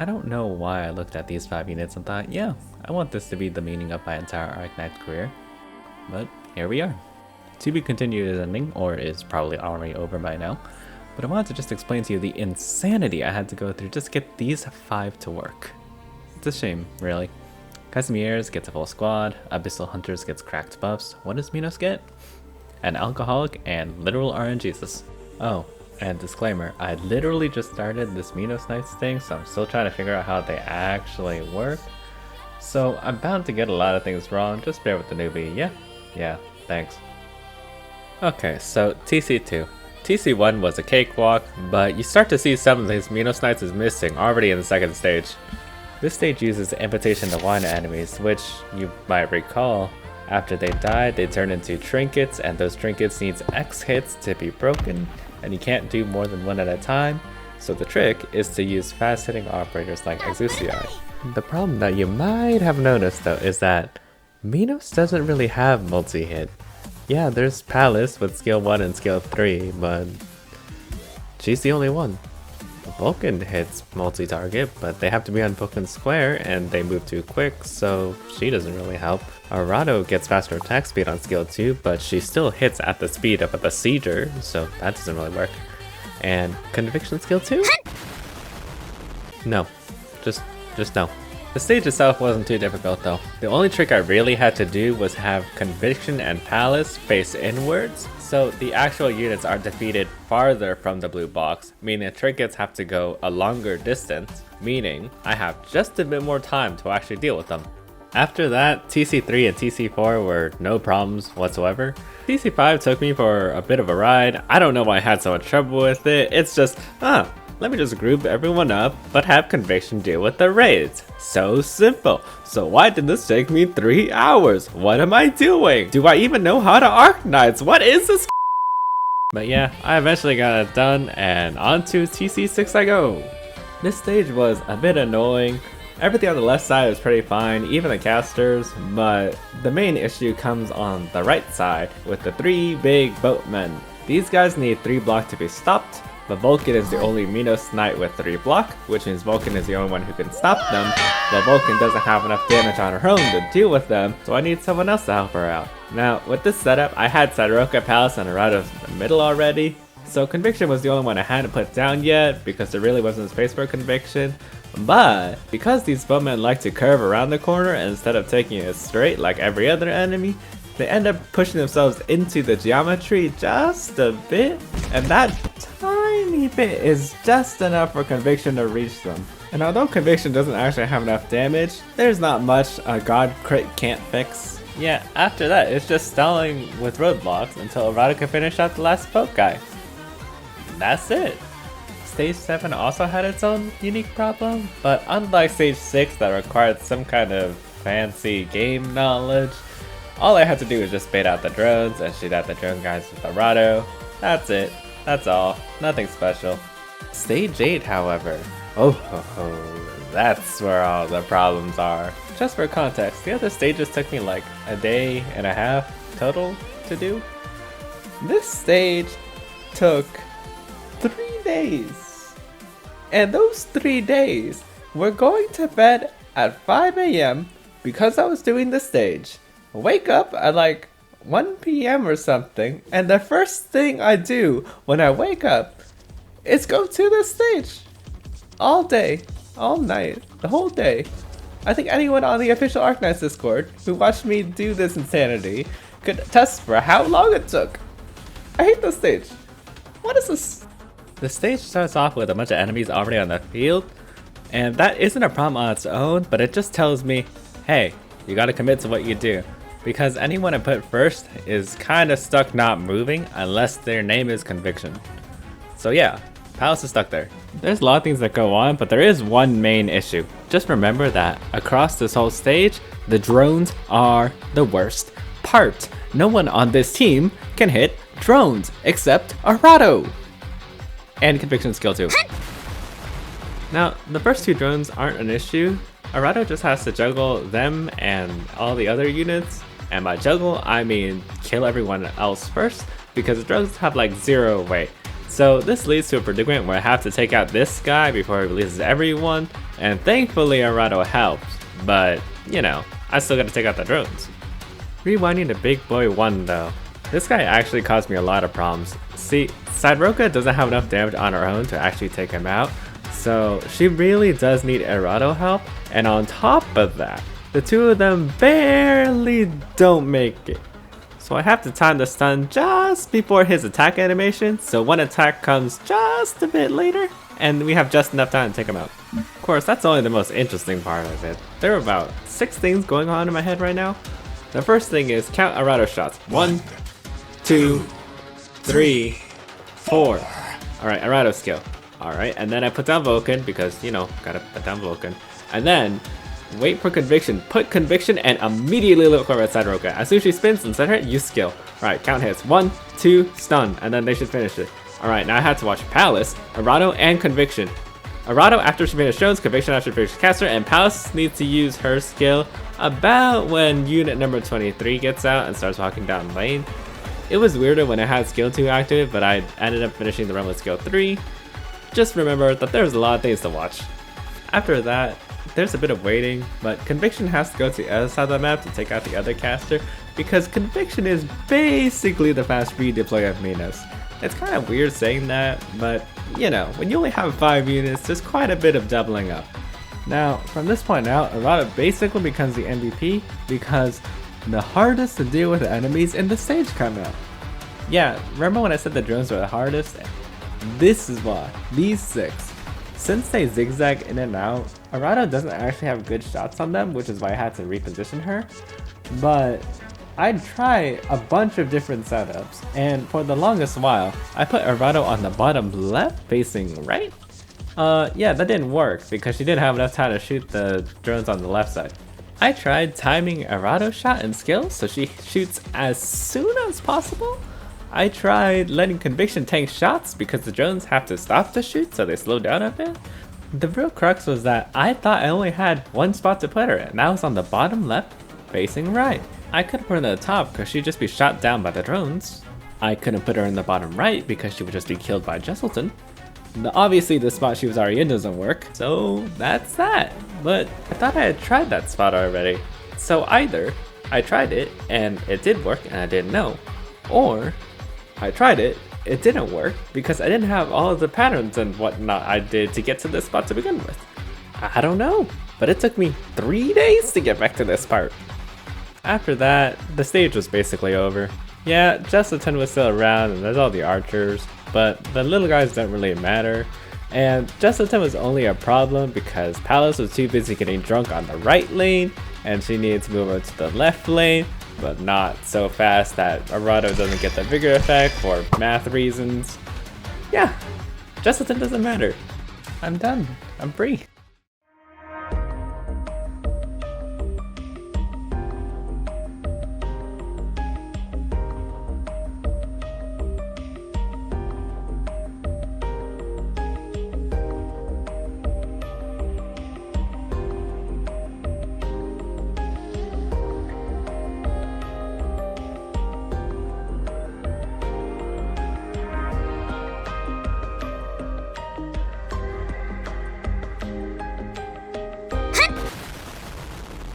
I don't know why I looked at these 5 units and thought, yeah, I want this to be the meaning of my entire Arknight career. But here we are. To be continued is ending, or is probably already over by now. But I wanted to just explain to you the insanity I had to go through just to get these 5 to work. It's a shame, really. Casimirs gets a full squad, Abyssal Hunters gets cracked buffs. What does Minos get? An alcoholic and literal RNGesus. Oh, and disclaimer, I literally just started this Minosknights thing, so I'm still trying to figure out how they actually work. So I'm bound to get a lot of things wrong, just bear with the newbie, yeah? Yeah, thanks. Okay, so TC2. TC1 was a cakewalk, but you start to see some of these Minosknights is missing already in the second stage. This stage uses Invitation to Wine enemies, which you might recall, after they die, they turn into trinkets, and those trinkets needs X hits to be broken, and you can't do more than 1 at a time, so the trick is to use fast-hitting operators like Exusii. The problem that you might have noticed though is that Minos doesn't really have multi-hit. Yeah, there's Palace with skill 1 and skill 3, but she's the only one. Vulcan hits multi-target, but they have to be on Vulcan square and they move too quick, so she doesn't really help. Arado gets faster attack speed on skill 2, but she still hits at the speed of a Besieger, so that doesn't really work. And Conviction skill 2? No. Just no. The stage itself wasn't too difficult though. The only trick I really had to do was have Conviction and Palace face inwards, so the actual units are defeated farther from the blue box, meaning the trinkets have to go a longer distance, meaning I have just a bit more time to actually deal with them. After that, TC3 and TC4 were no problems whatsoever. TC5 took me for a bit of a ride. I don't know why I had so much trouble with it. It's just, let me just group everyone up, but have Conviction deal with the raids. So simple. So why did this take me 3 hours? What am I doing? Do I even know how to Arknights? What is this? But yeah, I eventually got it done, and on to TC6 I go. This stage was a bit annoying. Everything on the left side was pretty fine, even the casters, but the main issue comes on the right side with the 3 big boatmen. These guys need 3 block to be stopped, but Vulcan is the only Minos Knight with 3 block, which means Vulcan is the only one who can stop them, but Vulcan doesn't have enough damage on her own to deal with them, so I need someone else to help her out. Now, with this setup, I had Siroka, Palace, and Arado in the middle already, so Conviction was the only one I hadn't put down yet, because there really wasn't space for Conviction. But because these boatmen like to curve around the corner instead of taking it straight like every other enemy, they end up pushing themselves into the geometry just a bit, and that tiny bit is just enough for Conviction to reach them. And although Conviction doesn't actually have enough damage, there's not much a God crit can't fix. Yeah, after that it's just stalling with roadblocks until Arado can finish out the last boat guy. That's it. Stage 7 also had its own unique problem, but unlike Stage 6 that required some kind of fancy game knowledge, all I had to do was just bait out the drones and shoot at the drone guys with Arado. That's it. That's all. Nothing special. Stage 8, however, that's where all the problems are. Just for context, the other stages took me like a day and a half total to do. This stage took 3 days. And those 3 days were going to bed at 5 AM because I was doing the stage. Wake up at like 1 PM or something, and the first thing I do when I wake up is go to the stage. All day, all night, the whole day. I think anyone on the official Arknights Discord who watched me do this insanity could attest for how long it took. I hate this stage. What is this? The stage starts off with a bunch of enemies already on the field, and that isn't a problem on its own, but it just tells me, hey, you gotta commit to what you do, because anyone I put first is kinda stuck not moving unless their name is Conviction. So yeah, Palace is stuck there. There's a lot of things that go on, but there is one main issue. Just remember that across this whole stage, the drones are the worst part. No one on this team can hit drones except Arado. And Conviction skill 2. Now, the first 2 drones aren't an issue. Arado just has to juggle them and all the other units, and by juggle I mean kill everyone else first, because the drones have like 0 weight. So this leads to a predicament where I have to take out this guy before he releases everyone, And thankfully Arado helped, but you know, I still gotta take out the drones. Rewinding to Big Boy 1 though. This guy actually caused me a lot of problems. See, Sideroka doesn't have enough damage on her own to actually take him out, so she really does need Arado help, and on top of that, the two of them barely don't make it. So I have to time the stun just before his attack animation, so one attack comes just a bit later, and we have just enough time to take him out. Of course, that's only the most interesting part of it. There are about 6 things going on in my head right now. The first thing is count Arado shots. 1, 2, 3, 4. Alright, Arado skill. Alright, and then I put down Vulcan because, you know, gotta put down Vulcan. And then, wait for conviction. Put conviction and immediately look over at Sideroka. As soon as she spins and set her, use skill. Alright, count hits. 1, 2, stun, and then they should finish it. Alright, now I had to watch Palace, Arado, and conviction. Arado after she finishes drones, conviction after she finishes caster, and Palace needs to use her skill about when unit number 23 gets out and starts walking down lane. It was weirder when I had skill 2 active, but I ended up finishing the run with skill 3. Just remember that there's a lot of things to watch. After that, there's a bit of waiting, but conviction has to go to the other side of the map to take out the other caster, because conviction is basically the fast redeploy of Minos. It's kind of weird saying that, but you know, when you only have 5 units, there's quite a bit of doubling up. Now, from this point out, Arado basically becomes the MVP because the hardest to deal with enemies in the stage come out. Yeah, remember when I said the drones were the hardest? This is why. These 6. Since they zigzag in and out, Arado doesn't actually have good shots on them, which is why I had to reposition her. But I'd try a bunch of different setups, and for the longest while, I put Arado on the bottom left facing right. Yeah, that didn't work because she didn't have enough time to shoot the drones on the left side. I tried timing Arado's shot and skill so she shoots as soon as possible. I tried letting conviction tank shots because the drones have to stop to shoot so they slow down a bit. The real crux was that I thought I only had one spot to put her, and that was on the bottom left facing right. I couldn't put her in the top because she'd just be shot down by the drones. I couldn't put her in the bottom right because she would just be killed by Jesselton. Obviously the spot she was already in doesn't work, so that's that. But I thought I had tried that spot already. So either I tried it and it did work and I didn't know, or I tried it, it didn't work because I didn't have all of the patterns and whatnot I did to get to this spot to begin with. I don't know, but it took me 3 days to get back to this part. After that, the stage was basically over. Yeah, Jesselton was still around and there's all the archers, but the little guys don't really matter. And Jesselton was only a problem because Palace was too busy getting drunk on the right lane and she needed to move over to the left lane, but not so fast that Arado doesn't get the vigor effect for math reasons. Yeah, Jesselton doesn't matter. I'm done. I'm free.